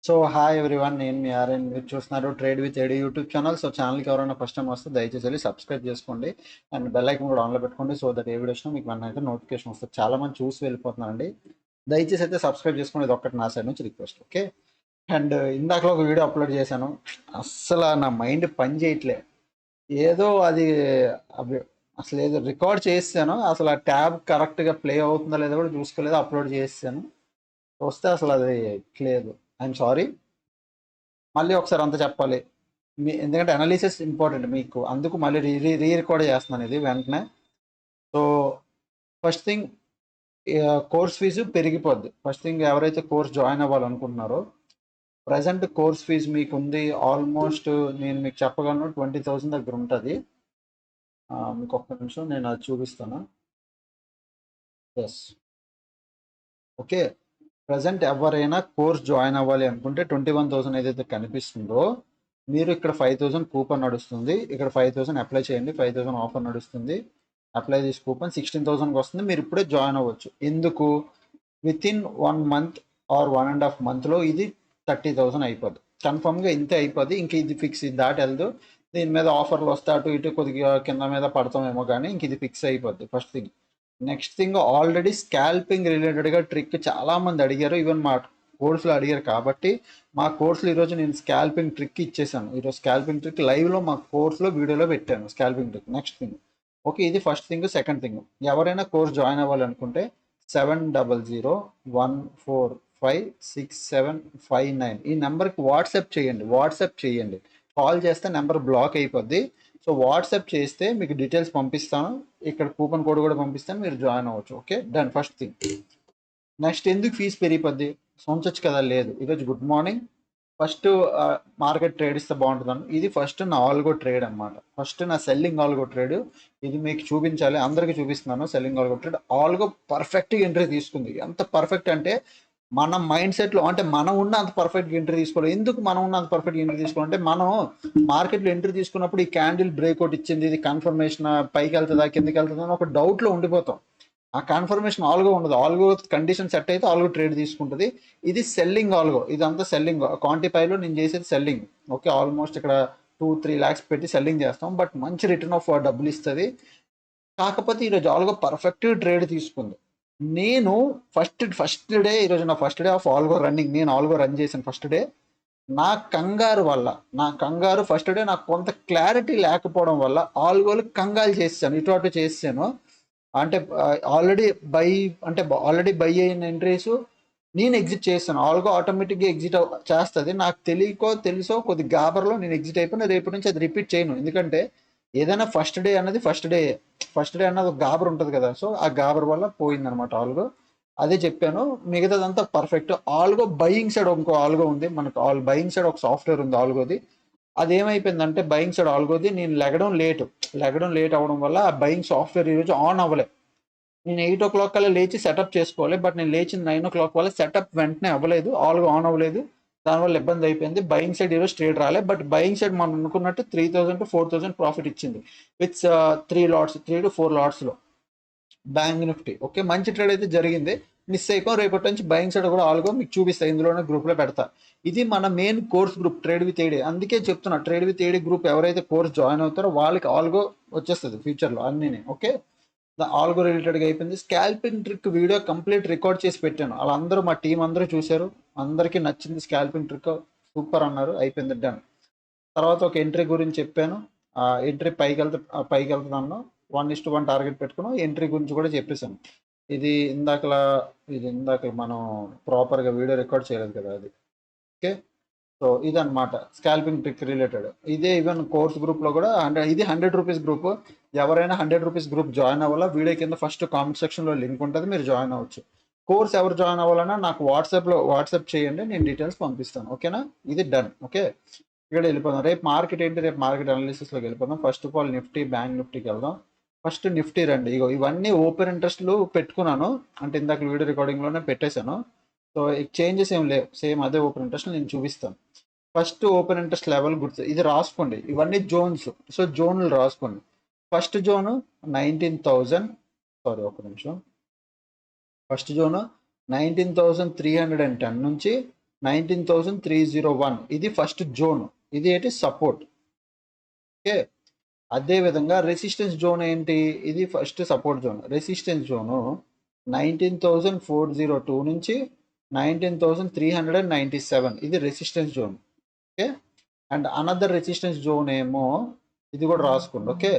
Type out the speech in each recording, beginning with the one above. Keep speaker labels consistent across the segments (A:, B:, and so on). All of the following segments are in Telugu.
A: సో హాయ్ ఎవ్రీవన్, నేను మీ ఆర్ఎన్. మీరు చూస్తున్నారు trade with ED YouTube channel. So ఛానల్కి ఎవరైనా ఫస్ట్ టైం వస్తే దయచేసి వెళ్ళి సబ్స్క్రైబ్ చేసుకోండి అండ్ బెల్ ఐకన్ కూడా ఆన్లో పెట్టుకోండి. సో దట్ ఏ వీడియోస్లో మీకు మన అయితే నోటిఫికేషన్ వస్తుంది. చాలా మంది చూసి వెళ్ళిపోతున్నారండి. దయచేసి అయితే సబ్స్క్రైబ్ చేసుకోండి. ఇది ఒక్కటి నా సైడ్ నుంచి రిక్వెస్ట్, ఓకే? అండ్ ఇందాకలో ఒక వీడియో అప్లోడ్ చేశాను. అస్సలు నా మైండ్ పని చేయట్లే. ఏదో అది అవి అసలు ఏదో రికార్డ్ చేసాను, అసలు ఆ ట్యాబ్ కరెక్ట్గా ప్లే అవుతుందో లేదో కూడా చూసుకోలేదు. అప్లోడ్ చేసాను, వస్తే అసలు అది లేదు. I'm sorry. మళ్ళీ ఒకసారి అంతా చెప్పాలి ఎందుకంటే అనాలిసిస్ ఇంపార్టెంట్ మీకు, అందుకు మళ్ళీ రీ రికార్డ్ చేస్తున్నాను ఇది వెంటనే. So first thing, course fees పెరిగిపోద్ది. ఫస్ట్ థింగ్, ఎవరైతే కోర్స్ జాయిన్ అవ్వాలనుకుంటున్నారో ప్రజెంట్ కోర్స్ ఫీజు మీకు ఉంది ఆల్మోస్ట్, నేను మీకు చెప్పగలను 20,000 దగ్గర ఉంటుంది. మీకు ఒక్క నిమిషం నేను అది చూపిస్తాను. Yes, okay. ప్రజెంట్ ఎవరైనా కోర్స్ జాయిన్ అవ్వాలి అనుకుంటే 21,000 ఏదైతే కనిపిస్తుందో, మీరు ఇక్కడ 5,000 కూపన్ నడుస్తుంది, ఇక్కడ 5,000 అప్లై చేయండి. 5,000 ఆఫర్ నడుస్తుంది, అప్లై చేసి కూపన్ 16,000కి వస్తుంది. మీరు ఇప్పుడే జాయిన్ అవ్వచ్చు. ఎందుకు? విత్ ఇన్ 1 మంత్ ఆర్ 1.5 మంత్లో ఇది 30,000 అయిపోద్ది. కన్ఫర్మ్గా ఇంతే అయిపోద్ది. ఇంక ఇది ఫిక్స్, ఇది దాటి వెళ్దు. దీని మీద ఆఫర్లు వస్తే అటు ఇటు కొద్దిగా కింద మీద పడతామేమో, కానీ ఇంక ఇది ఫిక్స్ అయిపోద్ది. First thing. Next thing, already scalping రిలేటెడ్గా ట్రిక్ చాలామంది అడిగారు, ఈవెన్ మా కోర్సులో అడిగారు. కాబట్టి మా కోర్సులో ఈరోజు నేను స్కాల్పింగ్ ట్రిక్ ఇచ్చేసాను. ఈరోజు స్కాల్పింగ్ ట్రిక్ లైవ్లో మా కోర్సులో వీడియోలో పెట్టాను, scalping trick. Next thing, okay, ఇది ఫస్ట్ థింగ్. సెకండ్ థింగ్, ఎవరైనా కోర్స్ జాయిన్ అవ్వాలనుకుంటే 7004556759 ఈ నెంబర్కి వాట్సాప్ చేయండి. కాల్ చేస్తే నెంబర్ బ్లాక్ అయిపోద్ది. సో వాట్సాప్ చేస్తే మీకు డీటెయిల్స్ పంపిస్తాను, ఇక్కడ కూపన్ కోడ్ కూడా పంపిస్తాను, మీరు జాయిన్ అవ్వచ్చు. Okay, done. First thing. Next, ఎందుకు ఫీజు పెరిగిపోద్ది? సొంచొచ్చు కదా? లేదు. ఈరోజు good morning. First market trade ఇస్తే బాగుంటుందని, ఇది ఫస్ట్ నా ఆల్గో ట్రేడ్ అనమాట. ఫస్ట్ నా సెల్లింగ్ ఆల్గో ట్రేడ్. ఇది మీకు చూపించాలి, అందరికీ చూపిస్తున్నాను. సెల్లింగ్ ఆల్గో ట్రేడ్, ఆల్గో పర్ఫెక్ట్గా ఎంట్రీ తీసుకుంది. ఎంత పర్ఫెక్ట్ అంటే మన మైండ్ సెట్లో, అంటే మనం ఉన్న అంత పర్ఫెక్ట్గా ఎంట్రీ తీసుకోవాలి. ఎందుకు మనం ఉన్న అంత పర్ఫెక్ట్గా ఎంట్రీ తీసుకోవాలంటే, మనం మార్కెట్లో ఎంట్రీ తీసుకున్నప్పుడు ఈ క్యాండిల్ బ్రేక్అవుట్ ఇచ్చింది, ఇది కన్ఫర్మేషన్, పైకి వెళ్తుందా కిందకి వెళ్తుందా అని ఒక డౌట్లో ఉండిపోతాం. ఆ కన్ఫర్మేషన్ ఆల్గో ఉండదు. ఆల్గో కండిషన్ సెట్ అయితే ఆల్గో ట్రేడ్ తీసుకుంటుంది. ఇది సెల్లింగ్ ఆల్గో, ఇదంతా సెల్లింగ్. క్వాంటిఫైలో నేను చేసేది సెల్లింగ్. ఓకే, ఆల్మోస్ట్ ఇక్కడ 2-3 lakhs పెట్టి సెల్లింగ్ చేస్తాం, బట్ మంచి రిటర్న్ ఆఫ్ డబ్బులు ఇస్తుంది. కాకపోతే ఈరోజు ఆల్గో పర్ఫెక్ట్ ట్రేడ్ తీసుకుంది. నేను ఫస్ట్ డే, ఈరోజు నా first day of algo running. నేను ఆల్గో రన్ చేశాను ఫస్ట్ డే. నా కంగారు ఫస్ట్ డే నాకు కొంత క్లారిటీ లేకపోవడం వల్ల ఆల్గోలు కంగారు చేసాను, ఇటు అటు చేసాను. అంటే ఆల్రెడీ బై అయిన ఎంట్రీస్ నేను ఎగ్జిట్ చేస్తాను. ఆల్గో ఆటోమేటిక్గా ఎగ్జిట్ చేస్తుంది. నాకు తెలుసో కొద్ది గాబర్లో నేను ఎగ్జిట్ అయిపోయినా. రేపటి నుంచి అది రిపీట్ చేయను, ఎందుకంటే ఏదైనా ఫస్ట్ డే అన్నది ఫస్ట్ డే అన్నది ఒక గాబర్ ఉంటుంది కదా. సో ఆ గాబర్ వల్ల పోయిందనమాట ఆల్గో. అదే చెప్పాను. మిగతాదంతా పర్ఫెక్ట్. ఆల్గో బయింగ్ సైడ్ ఇంకో ఆల్గో ఉంది మనకు. బయింగ్ సైడ్ ఒక సాఫ్ట్వేర్ ఉంది ఆల్గోది. అదేమైపోయిందంటే బయింగ్ సైడ్ ఆల్గోది నేను లెగడం లేట్ అవ్వడం వల్ల ఆ బయింగ్ సాఫ్ట్వేర్ ఈరోజు ఆన్ అవ్వలేదు. నేను 8 o'clock కల్లా లేచి సెటప్ చేసుకోవాలి, బట్ నేను లేచిన 9 o'clock వల్ల సెటప్ వెంటనే అవ్వలేదు, ఆల్గో ఆన్ అవ్వలేదు. దానివల్ల ఇబ్బంది అయిపోయింది. బయింగ్ సైడ్ ఈరోజు ట్రేడ్ రాలే, బట్ బయింగ్ సైడ్ మనం అనుకున్నట్టు 3,000 to 4,000 ప్రాఫిట్ ఇచ్చింది విత్ 3 to 4 లాట్స్లో బ్యాంక్ నిఫ్టీ. ఓకే, మంచి ట్రేడ్ అయితే జరిగింది. మిస్ అయిపో, రేపటి నుంచి బయింగ్ సైడ్ కూడా ఆల్గో మీకు చూపిస్తా, ఇందులోనే గ్రూప్లో పెడతా. ఇది మన main course group, trade with AD. అందుకే చెప్తున్నా, ట్రేడ్ విత్ ఏడి గ్రూప్ ఎవరైతే కోర్స్ జాయిన్ అవుతారో వాళ్ళకి ఆల్గో వచ్చేస్తుంది ఫ్యూచర్లో అన్నీ. ఓకే, ఆల్గో రిలేటెడ్గా అయిపోయింది. Scalping trick video complete record చేసి పెట్టాను, వాళ్ళందరూ మా టీం అందరూ చూశారు, అందరికీ నచ్చింది. స్కాల్పింగ్ ట్రిక్ సూపర్ అన్నారు, అయిపోయింది, డన్. తర్వాత ఒక ఎంట్రీ గురించి చెప్పాను. ఎంట్రీ పైకి వెళ్తున్నాను, 1:1 టార్గెట్ పెట్టుకున్నాం. ఎంట్రీ గురించి కూడా చెప్పేశాను. ఇది ఇందాక మనం ప్రాపర్గా వీడియో రికార్డ్ చేయలేదు కదా, అది. ఓకే, సో ఇదన్నమాట స్కాల్పింగ్ ట్రిక్ రిలేటెడ్. ఇదే ఈవెన్ కోర్స్ గ్రూప్లో కూడా ఇది 100 రూపీస్ గ్రూప్. ఎవరైనా 100 రూపీస్ గ్రూప్ జాయిన్ అవ్వాలా, వీడియో కింద ఫస్ట్ కామెంట్ సెక్షన్లో లింక్ ఉంటుంది, మీరు జాయిన్ అవ్వచ్చు. కోర్స్ ఎవరు జాయిన్ అవ్వాలన్నా నాకు వాట్సాప్ చేయండి, నేను డీటెయిల్స్ పంపిస్తాను. ఓకేనా, ఇది డన్. ఓకే, ఇక్కడ వెళ్ళిపోదాం. రేపు మార్కెట్ ఏంటి, రేపు మార్కెట్ అనాలిసిస్లోకి వెళ్ళిపోదాం. First of all Nifty, bank నిఫ్టీకి వెళ్దాం. ఫస్ట్ నిఫ్టీ రండి. ఇవన్నీ ఓపెన్ ఇంట్రెస్ట్లు పెట్టుకున్నాను, అంటే ఇందాక వీడియో రికార్డింగ్లోనే పెట్టేశాను. సో చేంజెస్ ఏం లేవు, సేమ్ అదే ఓపెన్ ఇంట్రెస్ట్ నేను చూపిస్తాను. ఫస్ట్ ఓపెన్ ఇంట్రెస్ట్ లెవెల్ గుర్తు, ఇది రాసుకోండి. ఇవన్నీ జోన్స్, సో జోన్లు రాసుకోండి. ఫస్ట్ జోను 19,000, సారీ ఒక నిమిషం. ఫస్ట్ జోను 19,310 నుంచి 19,301 ఇది ఫస్ట్ జోన్, ఇది ఏంటి సపోర్ట్. ఓకే, అదే విధంగా రెసిస్టెన్స్ జోన్ ఏంటి, ఇది first support zone. Resistance zone 19,402 నుంచి 19,397 ఇది resistance zone. Okay, and another resistance zone ఏమో ఇది కూడా రాసుకోండి. ఓకే,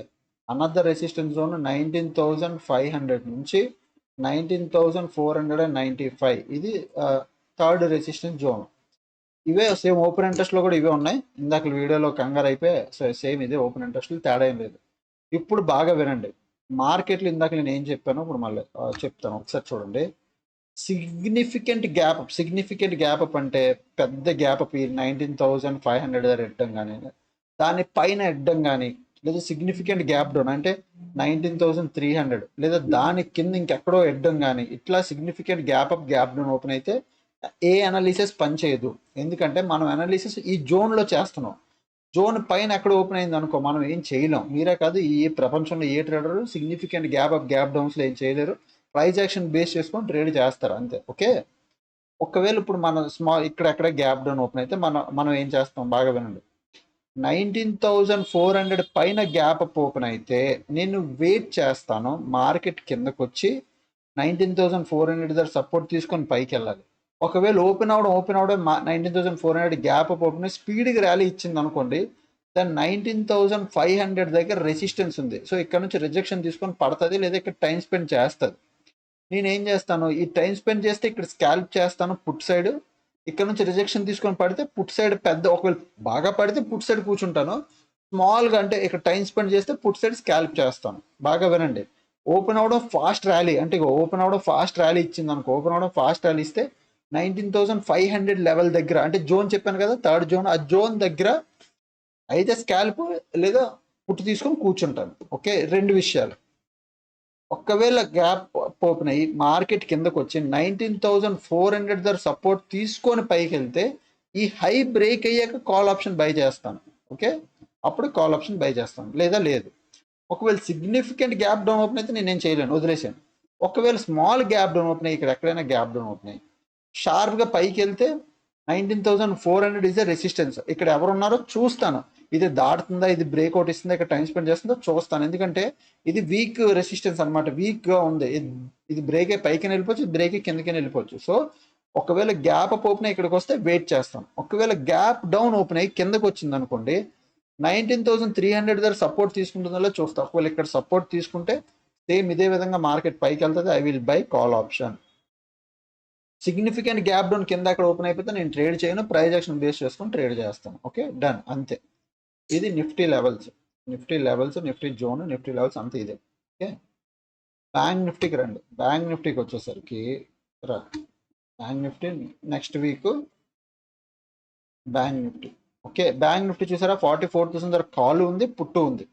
A: అనదర్ రెసిస్టెన్స్ జోన్ 19,500 నుంచి 19,495 ఇది థర్డ్ రెసిస్టెన్స్ జోన్. ఇవే సేమ్ ఓపెన్ ఇంట్రెస్ట్లో కూడా ఇవే ఉన్నాయి. ఇందాక వీడియోలో కంగారు అయిపోయి సేమ్ ఇదే ఓపెన్ ఇంట్రెస్ట్లో, తేడా ఏం లేదు. ఇప్పుడు బాగా వినండి, మార్కెట్లో ఇందాక నేను ఏం చెప్పానో ఇప్పుడు మళ్ళీ చెప్తాను, ఒకసారి చూడండి. సిగ్నిఫికెంట్ గ్యాప్ అప్ అంటే పెద్ద గ్యాప్ అప్, 19,500 దగ్గర ఎడ్డం కానీ, దాని పైన ఎడ్డం కానీ, లేదా సిగ్నిఫికెంట్ గ్యాప్ డౌన్ అంటే 19,300 లేదా దాని కింద ఇంకెక్కడో ఎడ్డం కానీ, ఇట్లా significant gap up gap down open అయితే ఏ అనాలిసిస్ పనిచేయదు. ఎందుకంటే మనం అనాలిసిస్ ఈ జోన్లో చేస్తున్నాం. జోన్ పైన ఎక్కడ ఓపెన్ అయింది అనుకో మనం ఏం చేయలేం. మీరే కాదు, ఈ ప్రపంచంలో ఏ trader significant gap up gap డౌన్స్లో ఏం చేయలేరు. ప్రైజ్ యాక్షన్ బేస్ చేసుకొని ట్రేడ్ చేస్తారు అంతే. ఓకే, ఒకవేళ ఇప్పుడు మన ఇక్కడెక్కడ గ్యాప్ డౌన్ ఓపెన్ అయితే మనం ఏం చేస్తాం, బాగా వినండి. 19,400 పైన గ్యాప్ అప్ ఓపెన్ అయితే నేను వెయిట్ చేస్తాను, మార్కెట్ కిందకు వచ్చి 19,400 దగ్గర సపోర్ట్ తీసుకొని పైకి వెళ్ళాలి. ఒకవేళ ఓపెన్ అవడం 19,400 గ్యాప్ అప్ ఓపెన్ స్పీడ్గా ర్యాలీ ఇచ్చింది అనుకోండి, దాని 19,500 దగ్గర రెసిస్టెన్స్ ఉంది. సో ఇక్కడ నుంచి రిజెక్షన్ తీసుకొని పడుతుంది, లేదా ఇక్కడ టైం స్పెండ్ చేస్తుంది. నేను ఏం చేస్తాను, ఈ టైం స్పెండ్ చేస్తే ఇక్కడ స్కాల్ప్ చేస్తాను పుట్ సైడ్. ఇక్కడ నుంచి రిజెక్షన్ తీసుకొని పడితే పుట్ సైడ్ పెద్ద, ఒకవేళ బాగా పడితే పుట్ సైడ్ కూర్చుంటాను. స్మాల్గా అంటే ఇక్కడ టైం స్పెండ్ చేస్తే పుట్ సైడ్ స్కాల్ప్ చేస్తాను. బాగా వినండి, ఓపెన్ అవడం ఫాస్ట్ ర్యాలీ అంటే ఓపెన్ అవడం ఫాస్ట్ ర్యాలీ ఇచ్చింది అనుకో, ఓపెన్ అవడం ఫాస్ట్ ర్యాలీ ఇస్తే 19,500 లెవెల్ దగ్గర, అంటే జోన్ చెప్పాను కదా థర్డ్ జోన్, ఆ జోన్ దగ్గర అయితే స్కాల్ప్ లేదా పుట్టు తీసుకొని కూర్చుంటాను. ఓకే, రెండు విషయాలు. ఒకవేళ గ్యాప్ ఓపెన్ అయ్యి మార్కెట్ కిందకు వచ్చి 19,400 దగ్గర సపోర్ట్ తీసుకొని పైకి వెళ్తే ఈ హై బ్రేక్ అయ్యాక కాల్ ఆప్షన్ బై చేస్తాను. ఓకే, అప్పుడు కాల్ ఆప్షన్ బై చేస్తాను, లేదా లేదు. ఒకవేళ సిగ్నిఫికెంట్ గ్యాప్ డౌన్ ఓపెన్ అయితే నేనేం చేయలేను, వదిలేసాను. ఒకవేళ స్మాల్ గ్యాప్ డౌన్ ఓపెన్ అయ్యి ఇక్కడ ఎక్కడైనా గ్యాప్ డౌన్ ఓపెన్ అయ్యి షార్ప్గా పైకి వెళ్తే 19,400 ఇస్ రెసిస్టెన్స్. ఇక్కడ ఎవరున్నారో చూస్తాను, ఇది దాటుతుందా, ఇది బ్రేక్అవుట్ ఇస్తుందా, ఇక్కడ టైం స్పెండ్ చేస్తుందో చూస్తాను. ఎందుకంటే ఇది వీక్ రెసిస్టెన్స్ అనమాట, వీక్గా ఉంది. ఇది బ్రేక్ అయ్యి పైకి వెళ్ళిపోవచ్చు, బ్రేక్ అయ్యి కిందకి వెళ్ళిపోవచ్చు. సో ఒకవేళ గ్యాప్ అప్ ఓపెన్ అయ్యి ఇక్కడికి వస్తే వెయిట్ చేస్తాను. ఒకవేళ గ్యాప్ డౌన్ ఓపెన్ అయ్యి కిందకి వచ్చింది అనుకోండి, 19,300 దగ్గర సపోర్ట్ తీసుకుంటుందో చూస్తాను. ఒకవేళ ఇక్కడ సపోర్ట్ తీసుకుంటే సేమ్ ఇదే విధంగా మార్కెట్ పైకి వెళ్తుంది, I will buy call option. Significant gap down కింద అక్కడ ఓపెన్ అయిపోతే నేను ట్రేడ్ చేయను, ప్రైజ్ యాక్షన్ బేస్ చేసుకొని ట్రేడ్ చేస్తాను. ఓకే, డన్, అంతే. ఇది Nifty levels, Nifty zone, Nifty levels అంతే ఇదే. ఓకే, బ్యాంక్ నిఫ్టీకి రండి. బ్యాంక్ నిఫ్టీకి వచ్చేసరికి bank Nifty next week bank Nifty. Okay, bank Nifty చూసారా 44,000 దగ్గర కాల్ ఉంది, పుట్టు ఉంది.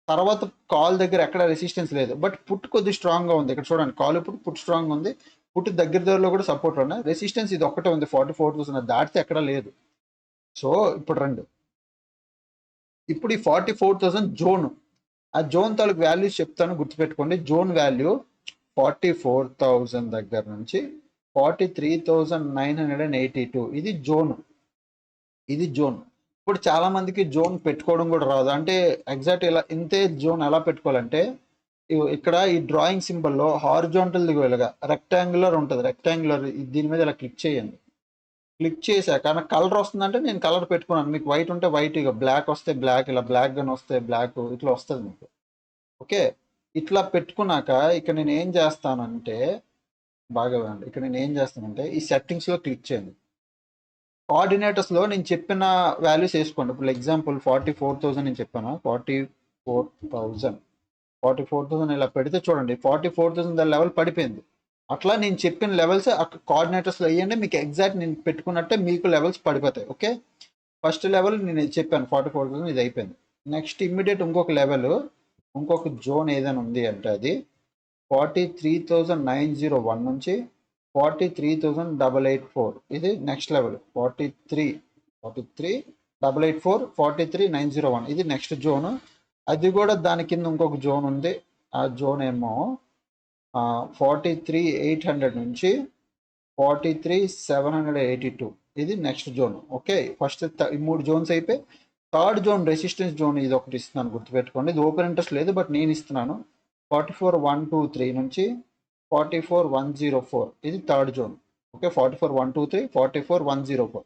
A: తర్వాత కాల్ దగ్గర ఎక్కడ రెసిస్టెన్స్ లేదు, బట్ పుట్ కొద్ది స్ట్రాంగ్గా ఉంది. ఇక్కడ చూడండి, కాల్ ఇప్పుడు పుట్ స్ట్రాంగ్ ఉంది, పుట్టు దగ్గరలో కూడా సపోర్ట్ ఉన్నాయి. రెసిస్టెన్స్ ఇది ఒక్కటే ఉంది 44,000, దాటితే ఎక్కడ లేదు. సో ఇప్పుడు రండి, ఇప్పుడు ఈ 44,000 జోన్, ఆ జోన్ తాలూకు వాల్యూస్ చెప్తాను, గుర్తుపెట్టుకోండి. జోన్ వాల్యూ 44,000 దగ్గర నుంచి 43,982 ఇది జోన్. ఇప్పుడు చాలా మందికి జోన్ పెట్టుకోవడం కూడా రాదు. అంటే ఎగ్జాక్ట్ ఇలా ఇంతే జోన్ ఎలా పెట్టుకోవాలంటే, ఇక్కడ ఈ డ్రాయింగ్ సింబల్లో హారిజాంటల్ దిగువలుగా రెక్టాంగులర్ ఉంటుంది, రెక్టాంగులర్ దీని మీద ఇలా క్లిక్ చేయండి. క్లిక్ చేశాక నాకు కలర్ వస్తుందంటే నేను కలర్ పెట్టుకున్నాను. మీకు వైట్ ఉంటే వైట్, ఇక బ్లాక్ వస్తే బ్లాక్, ఇలా బ్లాక్ గాని వస్తే బ్లాక్, ఇట్లా వస్తుంది మీకు. ఓకే, ఇట్లా పెట్టుకున్నాక ఇక్కడ నేను ఏం చేస్తానంటే, బాగా వినండి, ఇక్కడ నేను ఏం చేస్తానంటే ఈ సెట్టింగ్స్లో క్లిక్ చేయండి. కోఆర్డినేటర్స్లో నేను చెప్పిన వాల్యూస్ వేసుకోండి. ఇప్పుడు ఎగ్జాంపుల్ 44,000 నేను చెప్పాను, 44,000 ఇలా పెడితే చూడండి 44,000 లెవెల్ పడిపోయింది. అట్లా నేను చెప్పిన లెవెల్స్ కోఆర్డినేటర్స్లో వేయండి, మీకు ఎగ్జాక్ట్ నేను పెట్టుకున్నట్టే మీకు లెవెల్స్ పడిపోతాయి. ఓకే, ఫస్ట్ లెవెల్ నేను చెప్పాను 44,000, ఇది అయిపోయింది. నెక్స్ట్ ఇమ్మీడియట్ ఇంకొక జోన్ ఏదైనా ఉంది అంటే అది 43,901 నుంచి 43,884 ఇది నెక్స్ట్ లెవెల్. 43,884, 43,901 ఇది నెక్స్ట్ జోన్. అది కూడా దాని కింద ఇంకొక జోన్ ఉంది, ఆ జోన్ ఏమో 43,800 నుంచి 43,782 ఇది నెక్స్ట్ జోన్. ఓకే, ఫస్ట్ ఈ 3 జోన్స్ అయిపోయి థర్డ్ జోన్ రెసిస్టెన్స్ జోన్ ఇది ఒకటి ఇస్తున్నాను, గుర్తుపెట్టుకోండి. ఇది ఓపెన్ ఇంట్రెస్ట్ లేదు, బట్ నేను ఇస్తున్నాను. 44,123 నుంచి 44,104 ఇది third zone. Okay, 44,123, 44,104.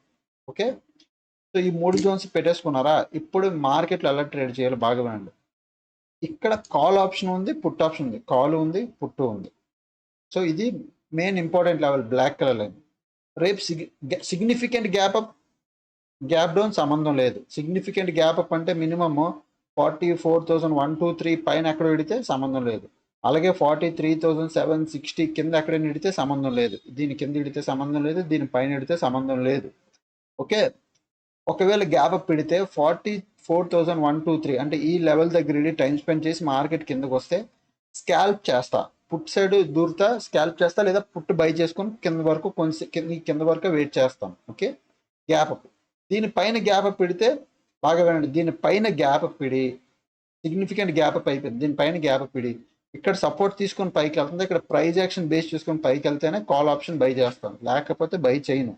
A: Okay, so ఈ 3 జోన్స్ పెట్టేసుకున్నారా? ఇప్పుడు మార్కెట్లో ఎలా ట్రేడ్ చేయాలి బాగా వినండి. ఇక్కడ కాల్ ఆప్షన్ ఉంది, పుట్ ఆప్షన్ ఉంది. కాల్ ఉంది, పుట్టు ఉంది. సో ఇది main important level, black colour line. రేపు significant gap up, gap down సంబంధం లేదు. సిగ్నిఫికెంట్ గ్యాప్ అప్ అంటే మినిమమ్ 44,123 పైన ఎక్కడ పెడితే సంబంధం లేదు. అలాగే 43,760 కింద ఎక్కడ ఇడితే సంబంధం లేదు. దీని కింద ఇడితే సంబంధం లేదు, దీని పైన ఇడితే సంబంధం లేదు. ఓకే, ఒకవేళ గ్యాప్ అప్ పెడితే 44,123 అంటే ఈ లెవెల్ దగ్గర టైం స్పెండ్ చేసి మార్కెట్ కిందకు వస్తే స్కాల్ప్ చేస్తా, పుట్ సైడ్ దూరుతా, స్కాల్ప్ చేస్తా, లేదా పుట్ బై చేసుకొని కింద వరకు కొంచెం కింద వరకు వెయిట్ చేస్తాం. Okay, gap up. దీనిపైన గ్యాప్ అప్ పెడితే బాగా వినండి, దీనిపైన గ్యాప్ అప్ పెడి సిగ్నిఫికెంట్ గ్యాప్ అప్ అయిపోయింది. దీనిపైన గ్యాప్ అప్ పెడి ఇక్కడ సపోర్ట్ తీసుకొని పైకి వెళ్తుంది. ఇక్కడ ప్రైజ్ యాక్షన్ బేస్ చూసుకొని పైకి వెళ్తేనే కాల్ ఆప్షన్ బై చేస్తాను, లేకపోతే బై చేయను.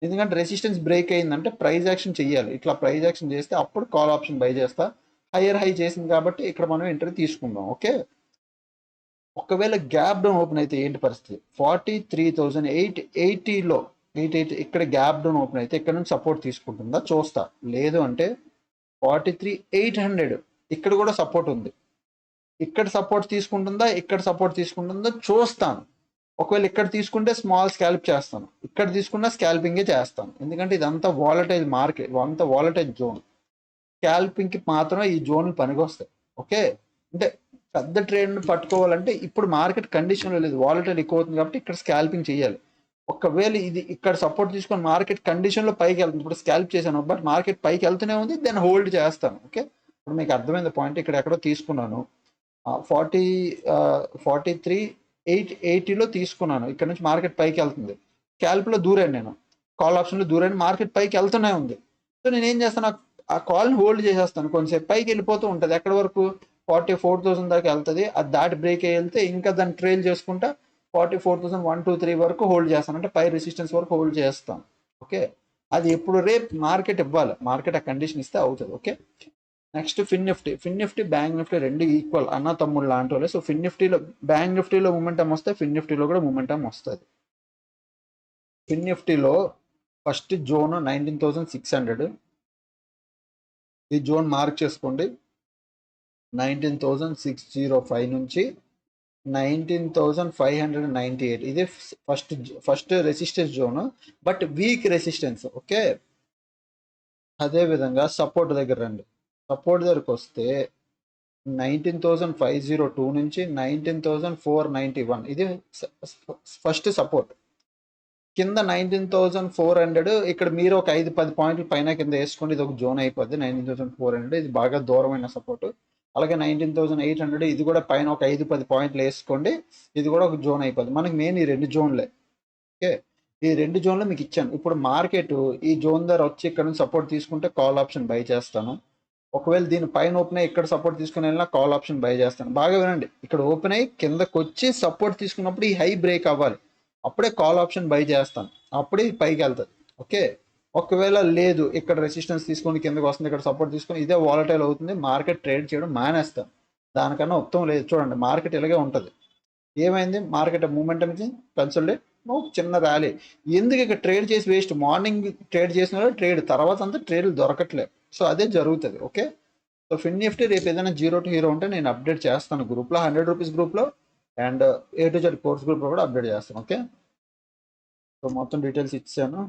A: ఎందుకంటే రెసిస్టెన్స్ బ్రేక్ అయిందంటే ప్రైజ్ యాక్షన్ చెయ్యాలి. ఇట్లా ప్రైజ్ యాక్షన్ చేస్తే అప్పుడు కాల్ ఆప్షన్ బై చేస్తా. హైయర్ హై చేసింది కాబట్టి ఇక్కడ మనం ఎంట్రీ తీసుకుందాం. ఓకే, ఒకవేళ గ్యాప్ డౌన్ ఓపెన్ అయితే ఏంటి పరిస్థితి? 43,880లో 880 ఇక్కడ గ్యాప్ డౌన్ ఓపెన్ అయితే ఇక్కడ నుంచి సపోర్ట్ తీసుకుంటుందా చూస్తా. లేదు అంటే 43,800 ఇక్కడ కూడా సపోర్ట్ ఉంది. ఇక్కడ సపోర్ట్ తీసుకుంటుందా, ఇక్కడ సపోర్ట్ తీసుకుంటుందా చూస్తాను. ఒకవేళ ఇక్కడ తీసుకుంటే స్మాల్ స్కాల్ప్ చేస్తాను, ఇక్కడ తీసుకున్నా స్కాల్పింగే చేస్తాను. ఎందుకంటే ఇదంతా వాలటైల్ మార్కెట్, అంతా వాలటైల్ జోన్. స్కాల్పింగ్కి మాత్రమే ఈ జోన్లు పనికొస్తాయి. ఓకే, అంటే పెద్ద ట్రేడ్ని పట్టుకోవాలంటే ఇప్పుడు మార్కెట్ కండిషన్లో లేదు, వాలటైల్ ఎక్కువ అవుతుంది కాబట్టి ఇక్కడ స్కాల్పింగ్ చేయాలి. ఒకవేళ ఇది ఇక్కడ సపోర్ట్ తీసుకొని మార్కెట్ కండిషన్లో పైకి వెళ్తుంది, ఇప్పుడు స్కాల్ప్ చేశాను బట్ మార్కెట్ పైకి వెళ్తూనే ఉంది, దాన్ని హోల్డ్ చేస్తాను. ఓకే, ఇప్పుడు మీకు అర్థమైంది పాయింట్. ఇక్కడ ఎక్కడో తీసుకున్నాను 43,880లో తీసుకున్నాను. ఇక్కడ నుంచి మార్కెట్ పైకి వెళ్తుంది, స్కాల్ప్లో దూరాను, నేను కాల్ ఆప్షన్లో దూరాను, మార్కెట్ పైకి వెళ్తూనే ఉంది. సో నేను ఏం చేస్తాను, ఆ కాల్ని హోల్డ్ చేసేస్తాను. కొంచెంసేపు పైకి వెళ్ళిపోతూ ఉంటుంది, ఎక్కడి వరకు 44,000 దాకా వెళ్తుంది. అది దాటి బ్రేక్ అయ్యి వెళ్తే ఇంకా దాన్ని ట్రైల్ చేసుకుంటా 44,123 వరకు హోల్డ్ చేస్తాను, అంటే పై రెసిస్టెన్స్ వరకు హోల్డ్ చేస్తాను. ఓకే, అది ఎప్పుడు రేపు మార్కెట్ ఇవ్వాలి, మార్కెట్ ఆ కండిషన్ ఇస్తే అవుతుంది. ఓకే, నెక్స్ట్ ఫిన్ నిఫ్టీ బ్యాంక్ నిఫ్టీ రెండు ఈక్వల్, అన్న తమ్ముళ్ళు లాంటి వాళ్ళే. సో ఫిన్ నిఫ్టీలో, బ్యాంక్ నిఫ్టీలో మూమెంటం వస్తే ఫిన్ నిఫ్టీలో కూడా మూమెంటం వస్తుంది. ఫిన్ నిఫ్టీలో ఫస్ట్ జోన్ 19,600, ఈ జోన్ మార్క్ చేసుకోండి. 19,605 నుంచి 19,598 ఇది first resistance zone, but week resistance. Okay, అదే విధంగా సపోర్ట్ దగ్గర రండి. సపోర్ట్ దగ్గరకు వస్తే 19,502 నుంచి 19,491 ఇది ఫస్ట్ సపోర్ట్. కింద 19,400 ఇక్కడ మీరు ఒక 5-10 పాయింట్లు పైన కింద వేసుకోండి, ఇది ఒక జోన్ అయిపోద్ది. 19,400 ఇది బాగా దూరమైన సపోర్ట్. అలాగే 19,800 ఇది కూడా పైన ఒక 5-10 పాయింట్లు వేసుకోండి, ఇది కూడా ఒక జోన్ అయిపోద్ది. మనకి మెయిన్ ఈ రెండు జోన్లే. ఓకే, ఈ రెండు జోన్లు మీకు ఇచ్చాను. ఇప్పుడు మార్కెట్ ఈ జోన్ దగ్గర వచ్చి ఇక్కడ నుంచి సపోర్ట్ తీసుకుంటే కాల్ ఆప్షన్ బై చేస్తాను. ఒకవేళ దీని పైన ఓపెన్ అయ్యి ఇక్కడ సపోర్ట్ తీసుకుని వెళ్ళినా కాల్ ఆప్షన్ బై చేస్తాను. బాగా వినండి, ఇక్కడ ఓపెన్ అయ్యి కిందకు వచ్చి సపోర్ట్ తీసుకున్నప్పుడు ఈ హై బ్రేక్ అవ్వాలి, అప్పుడే కాల్ ఆప్షన్ బై చేస్తాను, అప్పుడే పైకి వెళ్తుంది. ఓకే, ఒకవేళ లేదు ఇక్కడ రెసిస్టెన్స్ తీసుకొని కిందకు వస్తుంది, ఇక్కడ సపోర్ట్ తీసుకొని ఇదే వాలటైల్ అవుతుంది, మార్కెట్ ట్రేడ్ చేయడం మానేస్తాను. దానికన్నా ఉత్తమం లేదు. చూడండి మార్కెట్ ఇలాగే ఉంటుంది. ఏమైంది, మార్కెట్ మూమెంటం కన్సల్టేట్ చిన్న ర్యాలీ. ఎందుకు ఇక్కడ ట్రేడ్ చేసి వేస్ట్? మార్నింగ్ ట్రేడ్ చేసిన ట్రేడ్ తర్వాత అంతా ట్రేడ్లు దొరకట్లేదు. సో అదే జరుగుతుంది. ఓకే, సో ఫిన్ నిఫ్టీ రేపు ఏదైనా 0 to హీరో ఉంటే నేను అప్డేట్ చేస్తాను గ్రూప్లో, 100 రూపీస్ గ్రూప్లో, and A to Z course గ్రూప్లో కూడా అప్డేట్ చేస్తాను. ఓకే, సో మొత్తం డీటెయిల్స్ ఇచ్చాను.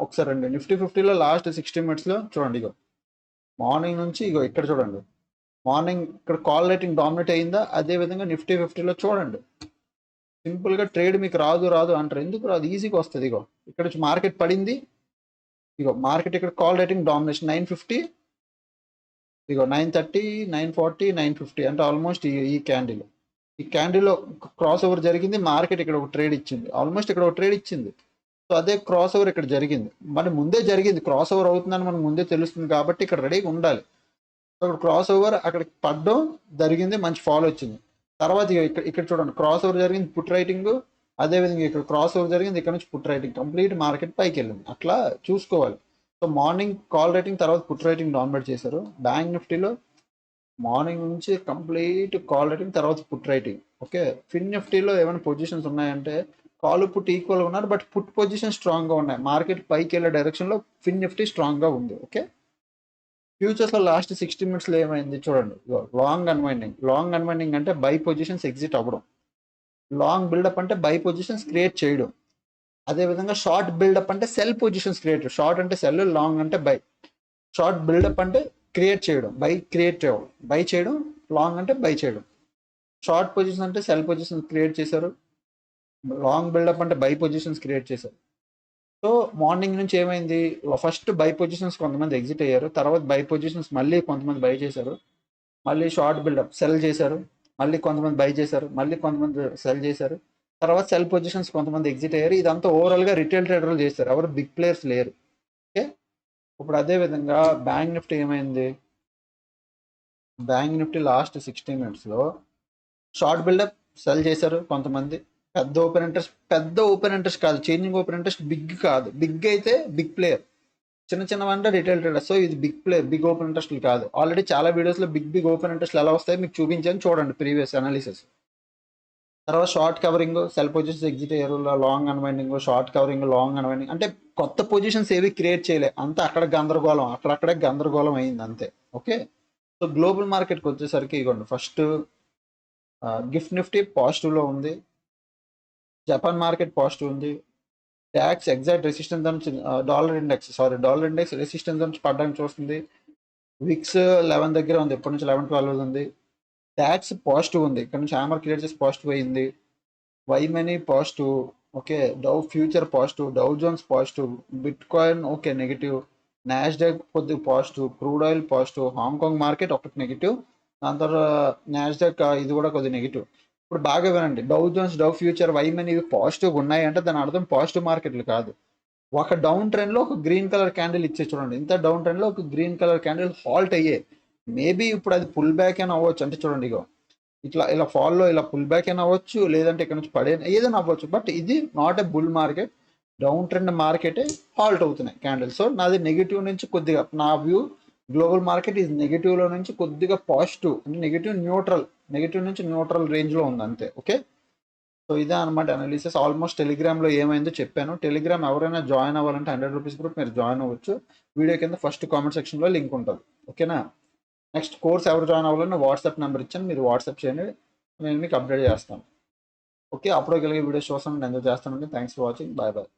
A: ఒకసారి రండి, నిఫ్టీ 50లో లాస్ట్ 60 minutesలో చూడండి. ఇగో మార్నింగ్ నుంచి ఇగో ఇక్కడ చూడండి, మార్నింగ్ ఇక్కడ కాల్ రేటింగ్ డామినేట్ అయిందా, అదే విధంగా నిఫ్టీ 50లో చూడండి. సింపుల్గా ట్రేడ్ మీకు రాదు అంటారు, ఎందుకు రాదు? ఈజీగా వస్తుంది. ఇగో ఇక్కడ నుంచి మార్కెట్ పడింది, ఇగో మార్కెట్ ఇక్కడ కాల్ రేటింగ్ డామినేషన్ 950, ఇగో 930, 940, 950 అంటే ఆల్మోస్ట్ ఈ క్యాండిల్లో క్రాస్ ఓవర్ జరిగింది. మార్కెట్ ఇక్కడ ఒక ట్రేడ్ ఇచ్చింది, ఆల్మోస్ట్ ఇక్కడ ఒక ట్రేడ్ ఇచ్చింది. సో అదే క్రాస్ ఓవర్ ఇక్కడ జరిగింది, మన ముందే జరిగింది. క్రాస్ ఓవర్ అవుతుందని మనకు ముందే తెలుస్తుంది కాబట్టి ఇక్కడ రెడీగా ఉండాలి. సో అక్కడ క్రాస్ ఓవర్ అక్కడికి పడ్డం జరిగింది, మంచి ఫాలో వచ్చింది. తర్వాత ఇక్కడ చూడండి క్రాస్ ఓవర్ జరిగింది, పుట్ రైటింగ్ అదేవిధంగా ఇక్కడ క్రాస్ ఓవర్ జరిగింది, ఇక్కడ నుంచి పుట్ రైటింగ్ కంప్లీట్ మార్కెట్ పైకి వెళ్ళింది. అట్లా చూసుకోవాలి. సో మార్నింగ్ కాల్ రైటింగ్ తర్వాత పుట్ రైటింగ్ డౌన్లోడ్ చేశారు. బ్యాంక్ నిఫ్టీలో మార్నింగ్ నుంచి కంప్లీట్ కాల్ రైటింగ్ తర్వాత పుట్ రైటింగ్. ఓకే, ఫిన్ నిఫ్టీలో ఏమైనా పొజిషన్స్ ఉన్నాయంటే కాల్ పుట్ ఈక్వల్గా ఉన్నారు, బట్ పుట్ పొజిషన్ స్ట్రాంగ్గా ఉన్నాయి. మార్కెట్ పైకి వెళ్ళే డైరెక్షన్లో ఫిన్ నిఫ్టీ స్ట్రాంగ్గా ఉంది. ఓకే, ఫ్యూచర్స్లో లాస్ట్ 60 minutesలో ఏమైంది చూడండి. లాంగ్ అన్వైండింగ్ అంటే బై పొజిషన్స్ ఎగ్జిట్ అవ్వడం, లాంగ్ బిల్డప్ అంటే బై పొజిషన్స్ క్రియేట్ చేయడం, అదేవిధంగా షార్ట్ బిల్డప్ అంటే సెల్ పొజిషన్స్ క్రియేట్. షార్ట్ అంటే సెల్, లాంగ్ అంటే బై. షార్ట్ బిల్డప్ అంటే క్రియేట్ చేయడం, బై చేయడం, లాంగ్ అంటే బై చేయడం. షార్ట్ పొజిషన్ అంటే సెల్ పొజిషన్స్ క్రియేట్ చేశారు, లాంగ్ బిల్డప్ అంటే బై పొజిషన్స్ క్రియేట్ చేశారు. సో మార్నింగ్ నుంచి ఏమైంది, ఫస్ట్ బై పొజిషన్స్ కొంతమంది ఎగ్జిట్ అయ్యారు, తర్వాత బై పొజిషన్స్ మళ్ళీ కొంతమంది బై చేశారు, మళ్ళీ షార్ట్ బిల్డప్ సెల్ చేశారు, మళ్ళీ కొంతమంది బై చేశారు, మళ్ళీ కొంతమంది సెల్ చేశారు, తర్వాత సెల్ పొజిషన్స్ కొంతమంది ఎగ్జిట్ అయ్యారు. ఇదంతా ఓవరాల్గా రిటైల్ ట్రేడర్లు చేస్తారు, ఎవరు బిగ్ ప్లేయర్స్ లేరు. ఓకే, ఇప్పుడు అదే విధంగా బ్యాంక్ నిఫ్టీ ఏమైంది, బ్యాంక్ నిఫ్టీ లాస్ట్ 60 minutesలో షార్ట్ బిల్డప్ సెల్ చేశారు కొంతమంది. పెద్ద ఓపెన్ ఇంట్రెస్ట్ కాదు, చేంజింగ్ ఓపెన్ ఇంట్రెస్ట్ బిగ్ కాదు. బిగ్ అయితే బిగ్ ప్లేయర్, చిన్న అంటే రిటైల్ ట్రేడర్. సో ఇది బిగ్ ప్లేయర్, బిగ్ ఓపెన్ ఇంట్రెస్ట్లు కాదు. ఆల్రెడీ చాలా వీడియోస్లో బిగ్ ఓపెన్ ఇంట్రెస్ట్లు ఎలా వస్తాయో మీకు చూపించాను, చూడండి ప్రీవియస్ అనాలిసిస్. తర్వాత short covering, sell positions exit అయ్యారు, long unwinding, short covering, long unwinding. అంటే కొత్త పొజిషన్స్ ఏవి క్రియేట్ చేయలే, అంతా అక్కడక్కడే గందరగోళం అయింది అంతే. ఓకే, సో గ్లోబల్ మార్కెట్కి వచ్చేసరికి ఇవ్వండి, ఫస్ట్ గిఫ్ట్ నిఫ్టీ పాజిటివ్లో ఉంది, జపాన్ మార్కెట్ పాజిటివ్ ఉంది, ట్యాక్స్ ఎగ్జాక్ట్ రెసిస్టెన్స్ నుంచి డాలర్ ఇండెక్స్ రెసిస్టెన్స్ నుంచి పడడానికి చూస్తుంది. విక్స్ 11 దగ్గర ఉంది, ఎప్పటి నుంచి 11-12 ఉంది. ట్యాక్స్ పాజిటివ్ ఉంది, ఇక్కడ నుంచి హ్యామర్ క్రియేట్ చేసి పాజిటివ్ అయింది. వై మనీ positive. Okay, Dow future positive, Dow Jones positive, bit coin నెగిటివ్, negative Nasdaq positive, crude oil positive, Hong Kong market ఒకటి నెగిటివ్, దాని తర్వాత నాస్డాక్ ఇది కూడా కొద్దిగా నెగిటివ్. ఇప్పుడు బాగా వినండి, డౌ జోన్స్, డౌ ఫ్యూచర్, వై మనీ ఇవి పాజిటివ్గా ఉన్నాయి అంటే దాని అర్థం పాజిటివ్ మార్కెట్లు కాదు. ఒక డౌన్ ట్రెండ్లో ఒక గ్రీన్ కలర్ క్యాండిల్ ఇచ్చే చూడండి, ఇంత డౌన్ ట్రెండ్లో ఒక గ్రీన్ కలర్ క్యాండిల్ హాల్ట్ అయ్యే, మేబీ ఇప్పుడు అది పుల్ బ్యాక్ అయినా అవ్వచ్చు. అంటే చూడండి, ఇగో ఇలా ఫాల్లో ఇలా పుల్ బ్యాక్ అయినా అవ్వచ్చు, లేదంటే ఇక్కడ నుంచి పడే ఏదైనా అవ్వచ్చు. బట్ ఇది not a bull market, down trend మార్కెటే హాల్ట్ అవుతున్నాయి క్యాండిల్. సో నాది నెగిటివ్ నుంచి కొద్దిగా, నా వ్యూ గ్లోబల్ మార్కెట్ ఇది నెగిటివ్లో నుంచి కొద్దిగా పాజిటివ్, అంటే నెగిటివ్ నుంచి న్యూట్రల్ రేంజ్లో ఉంది అంతే. ఓకే, సో ఇదే అనమాట అనాలిసిస్. ఆల్మోస్ట్ టెలిగ్రామ్లో ఏమైందో చెప్పాను. టెలిగ్రామ్ ఎవరైనా జాయిన్ అవ్వాలంటే 100 రూపీస్ గ్రూప్ మీరు జాయిన్ అవ్వచ్చు. వీడియో కింద ఫస్ట్ కామెంట్ సెక్షన్లో లింక్ ఉంటుంది. ఓకేనా, నెక్స్ట్ కోర్స్ ఎవరు జాయిన్ అవ్వాలని వాట్సాప్ నెంబర్ ఇచ్చాను, మీరు వాట్సాప్ చేయండి, నేను మీకు అప్డేట్ చేస్తాను. ఓకే, అప్పుడు కలిగే వీడియోస్ చూస్తాను, నేను ఎంజాయ్ చేస్తానండి. Thanks for watching, bye bye.